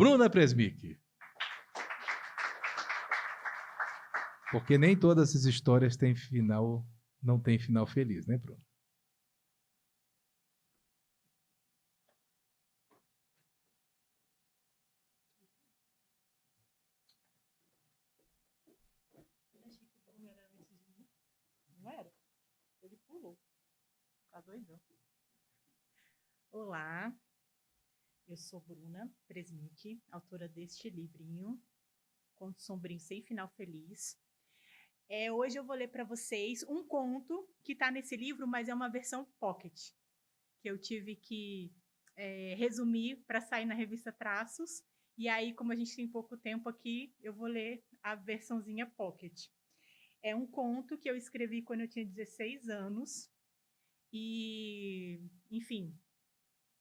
Bruna Presmic. Porque nem todas essas histórias têm final, não tem final feliz, né, Bruna? Olá, eu sou Bruna Presmic, autora deste livrinho, Conto Sombrio Sem Final Feliz. Hoje eu vou ler para vocês um conto que está nesse livro, mas é uma versão pocket, que eu tive que resumir para sair na revista Traços. E aí, como a gente tem pouco tempo aqui, eu vou ler a versãozinha pocket. É um conto que eu escrevi quando eu tinha 16 anos. E, enfim,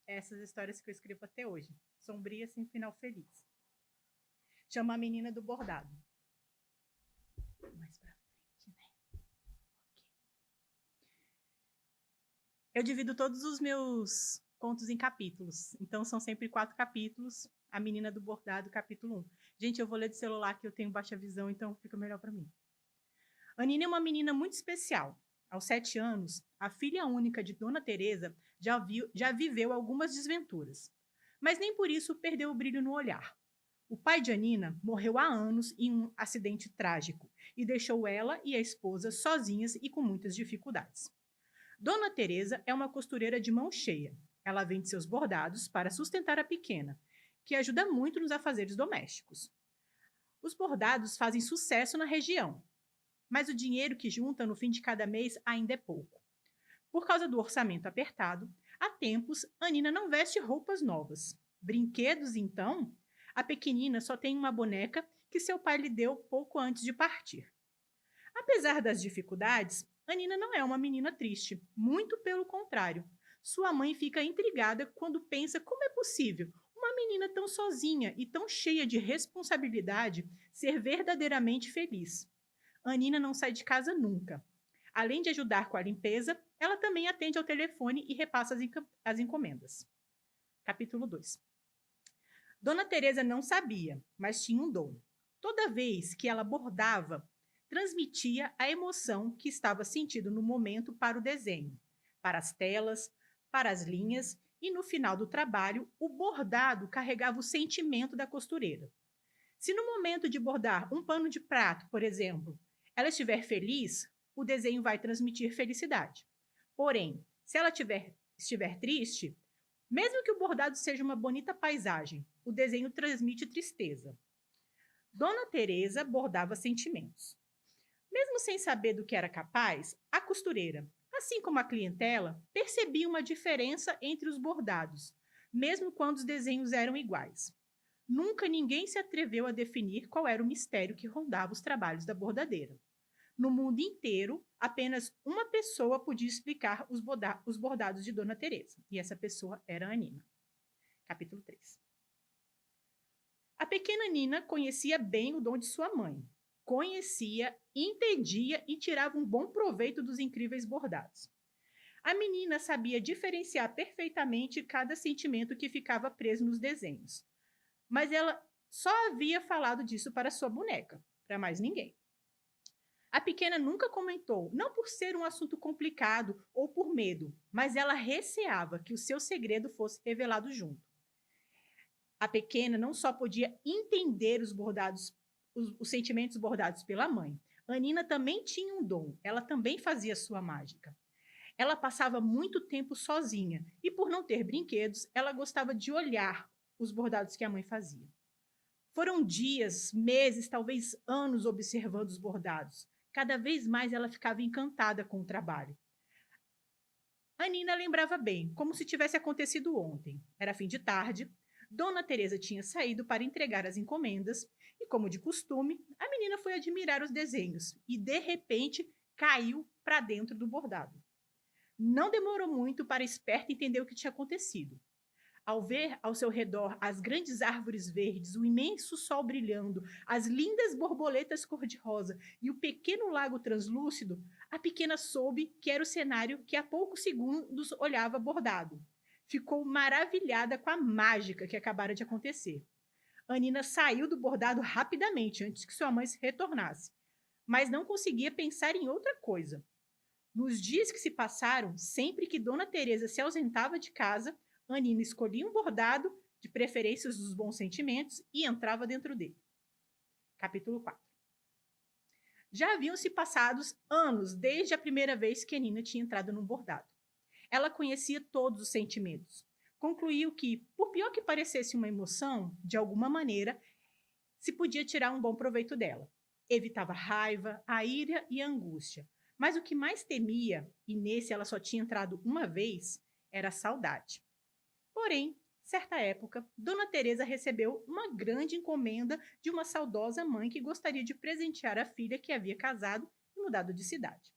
essas histórias que eu escrevo até hoje. Sombria sem final feliz. Chama A Menina do Bordado. Mais pra frente, né? Okay. Eu divido todos os meus contos em capítulos. Então, são sempre 4 capítulos. A Menina do Bordado, capítulo 1. Gente, eu vou ler de celular, que eu tenho baixa visão, então fica melhor para mim. Anina é uma menina muito especial. Aos 7 anos, a filha única de Dona Teresa já viveu algumas desventuras. Mas nem por isso perdeu o brilho no olhar. O pai de Anina morreu há anos em um acidente trágico e deixou ela e a esposa sozinhas e com muitas dificuldades. Dona Teresa é uma costureira de mão cheia. Ela vende seus bordados para sustentar a pequena, que ajuda muito nos afazeres domésticos. Os bordados fazem sucesso na região, mas o dinheiro que junta no fim de cada mês ainda é pouco. Por causa do orçamento apertado, há tempos Anina não veste roupas novas. Brinquedos, então, a pequenina só tem uma boneca que seu pai lhe deu pouco antes de partir. Apesar das dificuldades, Anina não é uma menina triste, muito pelo contrário. Sua mãe fica intrigada quando pensa como é possível uma menina tão sozinha e tão cheia de responsabilidade ser verdadeiramente feliz. Anina não sai de casa nunca. Além de ajudar com a limpeza, ela também atende ao telefone e repassa as encomendas. Capítulo 2. Dona Teresa não sabia, mas tinha um dom. Toda vez que ela bordava, transmitia a emoção que estava sentindo no momento para o desenho, para as telas, para as linhas, e no final do trabalho, o bordado carregava o sentimento da costureira. Se no momento de bordar um pano de prato, por exemplo, ela estiver feliz, o desenho vai transmitir felicidade. Porém, se ela estiver triste, mesmo que o bordado seja uma bonita paisagem, o desenho transmite tristeza. Dona Teresa bordava sentimentos. Mesmo sem saber do que era capaz, a costureira, assim como a clientela, percebia uma diferença entre os bordados, mesmo quando os desenhos eram iguais. Nunca ninguém se atreveu a definir qual era o mistério que rondava os trabalhos da bordadeira. No mundo inteiro, apenas uma pessoa podia explicar os bordados de Dona Teresa, e essa pessoa era a Anina. Capítulo 3. A pequena Nina conhecia bem o dom de sua mãe. Conhecia, entendia e tirava um bom proveito dos incríveis bordados. A menina sabia diferenciar perfeitamente cada sentimento que ficava preso nos desenhos. Mas ela só havia falado disso para sua boneca, para mais ninguém. A pequena nunca comentou, não por ser um assunto complicado ou por medo, mas ela receava que o seu segredo fosse revelado junto. A pequena não só podia entender os sentimentos bordados pela mãe, Anina também tinha um dom, ela também fazia sua mágica. Ela passava muito tempo sozinha e, por não ter brinquedos, ela gostava de olhar os bordados que a mãe fazia. Foram dias, meses, talvez anos observando os bordados. Cada vez mais ela ficava encantada com o trabalho. A Nina lembrava bem, como se tivesse acontecido ontem. Era fim de tarde, Dona Teresa tinha saído para entregar as encomendas e, como de costume, a menina foi admirar os desenhos e, de repente, caiu para dentro do bordado. Não demorou muito para a esperta entender o que tinha acontecido. Ao ver ao seu redor as grandes árvores verdes, o imenso sol brilhando, as lindas borboletas cor-de-rosa e o pequeno lago translúcido, a pequena soube que era o cenário que há poucos segundos olhava bordado. Ficou maravilhada com a mágica que acabara de acontecer. Anina saiu do bordado rapidamente, antes que sua mãe se retornasse, mas não conseguia pensar em outra coisa. Nos dias que se passaram, sempre que Dona Teresa se ausentava de casa, Anina escolhia um bordado, de preferências dos bons sentimentos, e entrava dentro dele. Capítulo 4. Já haviam se passados anos desde a primeira vez que Anina tinha entrado num bordado. Ela conhecia todos os sentimentos. Concluiu que, por pior que parecesse uma emoção, de alguma maneira, se podia tirar um bom proveito dela. Evitava a raiva, a ira e a angústia. Mas o que mais temia, e nesse ela só tinha entrado uma vez, era a saudade. Porém, certa época, Dona Teresa recebeu uma grande encomenda de uma saudosa mãe que gostaria de presentear a filha que havia casado e mudado de cidade.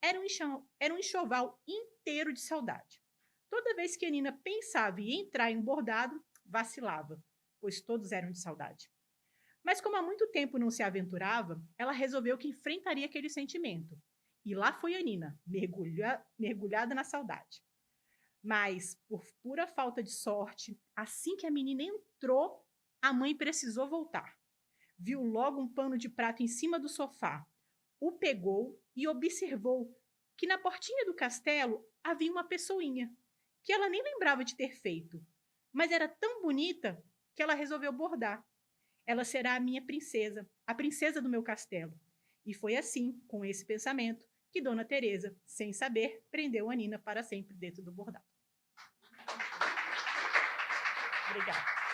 Era um enxoval inteiro de saudade. Toda vez que Anina pensava em entrar em um bordado, vacilava, pois todos eram de saudade. Mas como há muito tempo não se aventurava, ela resolveu que enfrentaria aquele sentimento. E lá foi Anina, mergulhada na saudade. Mas, por pura falta de sorte, assim que a menina entrou, a mãe precisou voltar. Viu logo um pano de prato em cima do sofá, o pegou e observou que na portinha do castelo havia uma pessoinha, que ela nem lembrava de ter feito, mas era tão bonita que ela resolveu bordar. Ela será a minha princesa, a princesa do meu castelo. E foi assim, com esse pensamento, que Dona Teresa, sem saber, prendeu a Nina para sempre dentro do bordado. Obrigada.